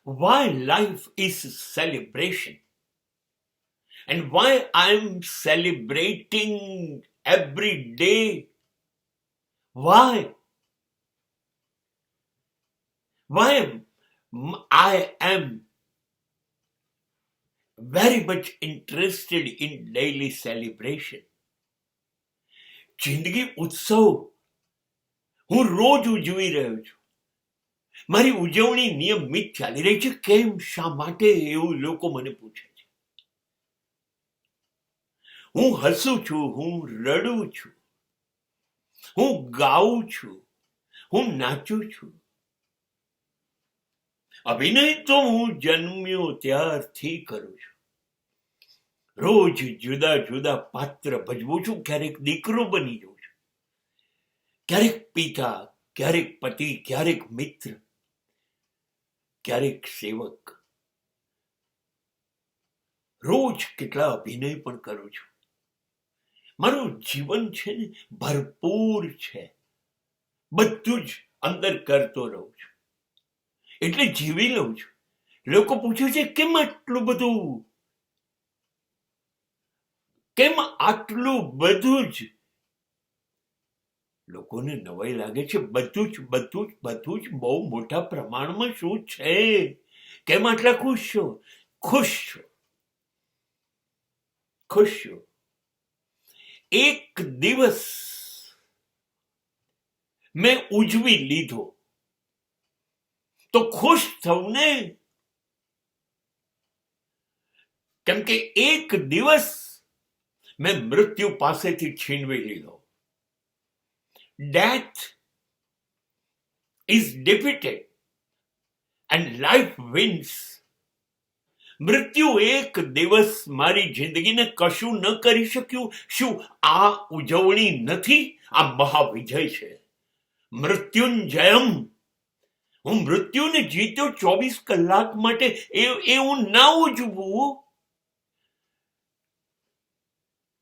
why life is celebration and why I'm celebrating every day. Why? Why I am very much interested in daily celebration. જિંદગી ઉત્સવ હું રોજ ઉજવી રહ્યો છું. મારી ઉજવણી નિયમિત ચાલી રહી છે. કેમ, શા માટે, એવું લોકો મને પૂછે છે. હું હસું છું, હું રડું છું, હું ગાઉં છું, હું નાચું છું. અભિનય તો હું જન્મ્યો ત્યારથી કરું છું. રોજ જુદા જુદા પાત્ર ભજવું છું. ક્યારેક દીકરો બની જાઉં છું, ક્યારેક પિતા, ક્યારેક પતિ, ક્યારેક મિત્ર, ક્યારેક સેવક. રોજ કેટલા અભિનય પણ કરું છું. મારું જીવન છે ને ભરપૂર છે. બધું જ અંદર કરતો રહું છું, એટલે જીવી લઉં છું. લોકો પૂછે છે કેમ આટલું બધું, કેમ આટલું બધું જ. લોકોને નવાઈ લાગે છે. બધું જ બહુ મોટા પ્રમાણમાં શું છે? કેમ આટલા ખુશ છો? ખુશ છો. એક દિવસ મેં ઉજવી લીધો તો ખુશ થવું ને, કેમ કે એક દિવસ મેં મૃત્યુ પાસેથી છીનવી લીધો. Death is defeated and life wins. મૃત્યુ એક દિવસ મારી જિંદગીને કશું ન કરી શક્યું. શું આ ઉજવણી નથી? આ મહાવિજય છે. મૃત્યુંજયમ. હું મૃત્યુને જીત્યો 24 કલાક માટે. એ હું ના ઉજવું.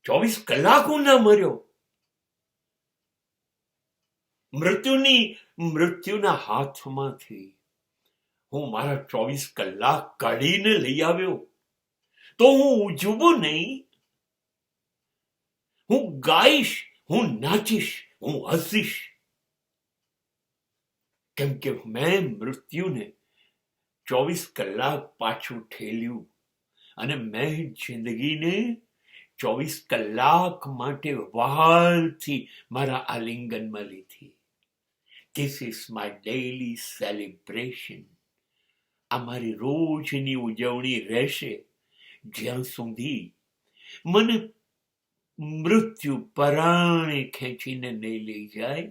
24 કલાક હું ના મર્યો. મૃત્યુના હાથમાંથી હું મારા 24 કલાક કાઢીને લઈ આવ્યો. તો હું ઉજવું નહીં? હું ગાઈશ, હું નાચીશ, હું હસીશ, કેમ કે મેં મૃત્યુને 24 કલાક પાછું ઠેલ્યું અને મેં જિંદગીને 24 કલાક માટે વહાલથી મારા આલિંગનમાં લીધી. This is my daily celebration. આ મારી રોજની ઉજવણી રહેશે જ્યાં સુધી મને મૃત્યુ પરાણે ખેંચીને નહીં લઈ જાય.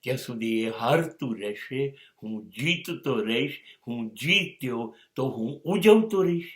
ત્યાં સુધી એ હારતું રહેશે, હું જીતતો રહીશ. હું જીત્યો તો હું ઉજવતો રહીશ.